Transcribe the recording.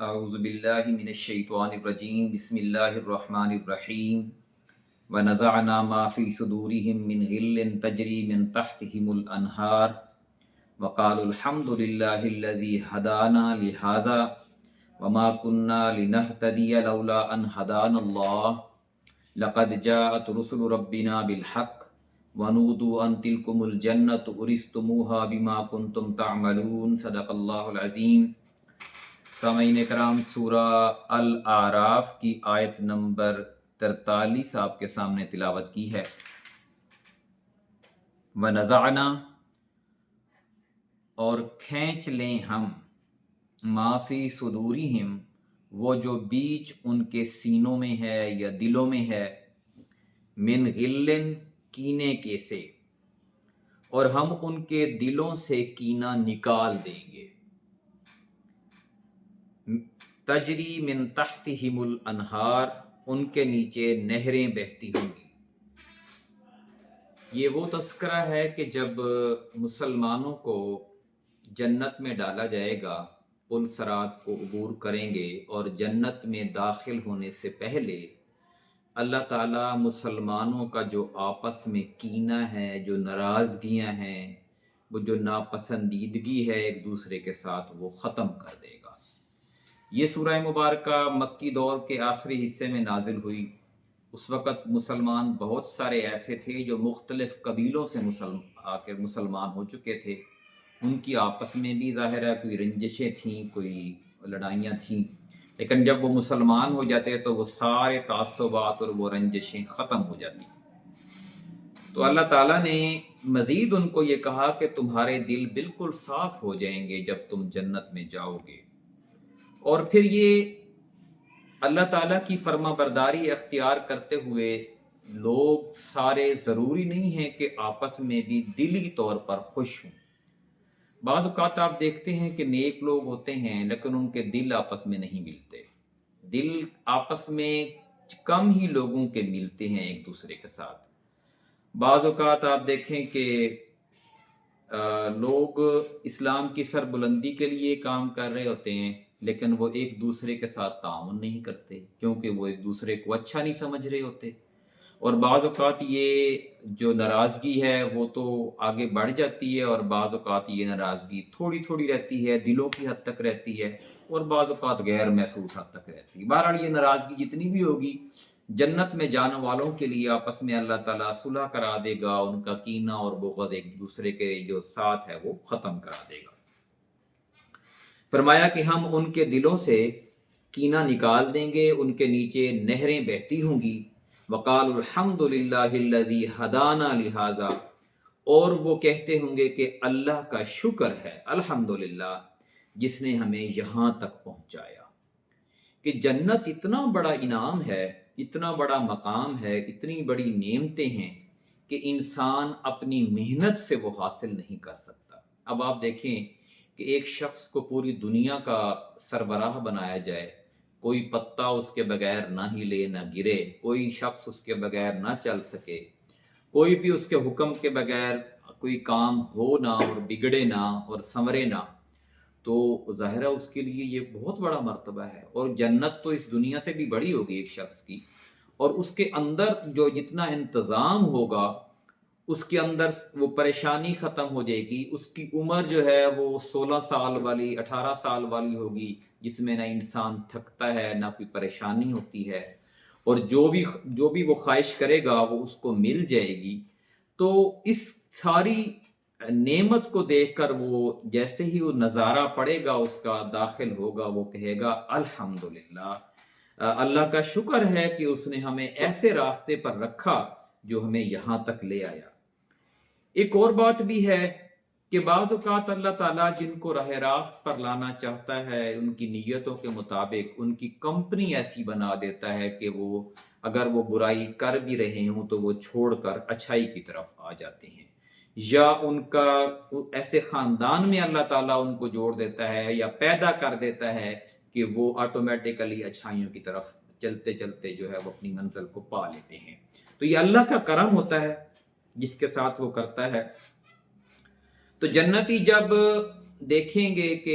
اعوذ باللہ من الشیطان الرجیم بسم اللہ الرحمن الرحیم ونزعنا ما فی صدورہم من غل تجری من تحتہم الانہار وقالوا الحمد للہ الذی ہدانا لہذا وما كنا لنہتدی لولا ان ہدانا اللہ لقد جاءت رسل ربنا بالحق ونودوا ان تلکم الجنۃ اورثتموها بما کنتم تعملون صدق اللہ العظیم۔ سامعین کرام، سورہ الاعراف کی آیت نمبر 43 آپ کے سامنے تلاوت کی ہے۔ وَنَزَعْنَا، اور کھینچ لیں ہم، مَا فِی صُدُورِہِم، وہ جو بیچ ان کے سینوں میں ہے یا دلوں میں ہے، من غلٍ، کینے کے سے، اور ہم ان کے دلوں سے کینہ نکال دیں گے۔ تجری من تحتہم الانہار، ان کے نیچے نہریں بہتی ہوں گی۔ یہ وہ تذکرہ ہے کہ جب مسلمانوں کو جنت میں ڈالا جائے گا، پل صراط کو عبور کریں گے، اور جنت میں داخل ہونے سے پہلے اللہ تعالیٰ مسلمانوں کا جو آپس میں کینہ ہے، جو ناراضگیاں ہیں، وہ جو ناپسندیدگی ہے ایک دوسرے کے ساتھ، وہ ختم کر دے گا۔ یہ سورہ مبارکہ مکی دور کے آخری حصے میں نازل ہوئی۔ اس وقت مسلمان بہت سارے ایسے تھے جو مختلف قبیلوں سے مسلمان ہو چکے تھے۔ ان کی آپس میں بھی ظاہر ہے کوئی رنجشیں تھیں، کوئی لڑائیاں تھیں، لیکن جب وہ مسلمان ہو جاتے تو وہ سارے تعصبات اور وہ رنجشیں ختم ہو جاتی۔ تو اللہ تعالیٰ نے مزید ان کو یہ کہا کہ تمہارے دل بالکل صاف ہو جائیں گے جب تم جنت میں جاؤ گے، اور پھر یہ اللہ تعالیٰ کی فرما برداری اختیار کرتے ہوئے لوگ سارے ضروری نہیں ہیں کہ آپس میں بھی دلی طور پر خوش ہوں۔ بعض اوقات آپ دیکھتے ہیں کہ نیک لوگ ہوتے ہیں لیکن ان کے دل آپس میں نہیں ملتے۔ دل آپس میں کم ہی لوگوں کے ملتے ہیں ایک دوسرے کے ساتھ۔ بعض اوقات آپ دیکھیں کہ لوگ اسلام کی سربلندی کے لیے کام کر رہے ہوتے ہیں لیکن وہ ایک دوسرے کے ساتھ تعاون نہیں کرتے، کیونکہ وہ ایک دوسرے کو اچھا نہیں سمجھ رہے ہوتے۔ اور بعض اوقات یہ جو ناراضگی ہے وہ تو آگے بڑھ جاتی ہے، اور بعض اوقات یہ ناراضگی تھوڑی تھوڑی رہتی ہے، دلوں کی حد تک رہتی ہے، اور بعض اوقات غیر محسوس حد تک رہتی ہے۔ بہرحال یہ ناراضگی جتنی بھی ہوگی، جنت میں جانے والوں کے لیے آپس میں اللہ تعالیٰ صلح کرا دے گا، ان کا کینہ اور بغض ایک دوسرے کے جو ساتھ ہے وہ ختم کرا دے گا۔ فرمایا کہ ہم ان کے دلوں سے کینہ نکال دیں گے، ان کے نیچے نہریں بہتی ہوں گی۔ وقالوا الحمد للہ الذی ہدانا لہذا، اور وہ کہتے ہوں گے کہ اللہ کا شکر ہے، الحمدللہ، جس نے ہمیں یہاں تک پہنچایا۔ کہ جنت اتنا بڑا انعام ہے، اتنا بڑا مقام ہے، اتنی بڑی نعمتیں ہیں کہ انسان اپنی محنت سے وہ حاصل نہیں کر سکتا۔ اب آپ دیکھیں کہ ایک شخص کو پوری دنیا کا سربراہ بنایا جائے، کوئی پتا اس کے بغیر نہ ہلے نہ گرے، کوئی شخص اس کے بغیر نہ چل سکے، کوئی بھی اس کے حکم کے بغیر کوئی کام ہو نہ اور بگڑے نہ اور سنورے نہ، تو ظاہرہ اس کے لیے یہ بہت بڑا مرتبہ ہے۔ اور جنت تو اس دنیا سے بھی بڑی ہوگی ایک شخص کی، اور اس کے اندر جو جتنا انتظام ہوگا، اس کے اندر وہ پریشانی ختم ہو جائے گی۔ اس کی عمر جو ہے وہ 16 سال والی 18 سال والی ہوگی، جس میں نہ انسان تھکتا ہے نہ کوئی پریشانی ہوتی ہے، اور جو بھی وہ خواہش کرے گا وہ اس کو مل جائے گی۔ تو اس ساری نعمت کو دیکھ کر وہ جیسے ہی وہ نظارہ پڑے گا، اس کا داخل ہوگا، وہ کہے گا الحمدللہ، اللہ کا شکر ہے کہ اس نے ہمیں ایسے راستے پر رکھا جو ہمیں یہاں تک لے آیا۔ ایک اور بات بھی ہے کہ بعض اوقات اللہ تعالیٰ جن کو راہ راست پر لانا چاہتا ہے، ان کی نیتوں کے مطابق ان کی کمپنی ایسی بنا دیتا ہے کہ وہ اگر وہ برائی کر بھی رہے ہوں تو وہ چھوڑ کر اچھائی کی طرف آ جاتے ہیں، یا ان کا ایسے خاندان میں اللہ تعالیٰ ان کو جوڑ دیتا ہے یا پیدا کر دیتا ہے کہ وہ آٹومیٹیکلی اچھائیوں کی طرف چلتے چلتے جو ہے وہ اپنی منزل کو پا لیتے ہیں۔ تو یہ اللہ کا کرم ہوتا ہے جس کے ساتھ وہ کرتا ہے۔ تو جنتی جب دیکھیں گے کہ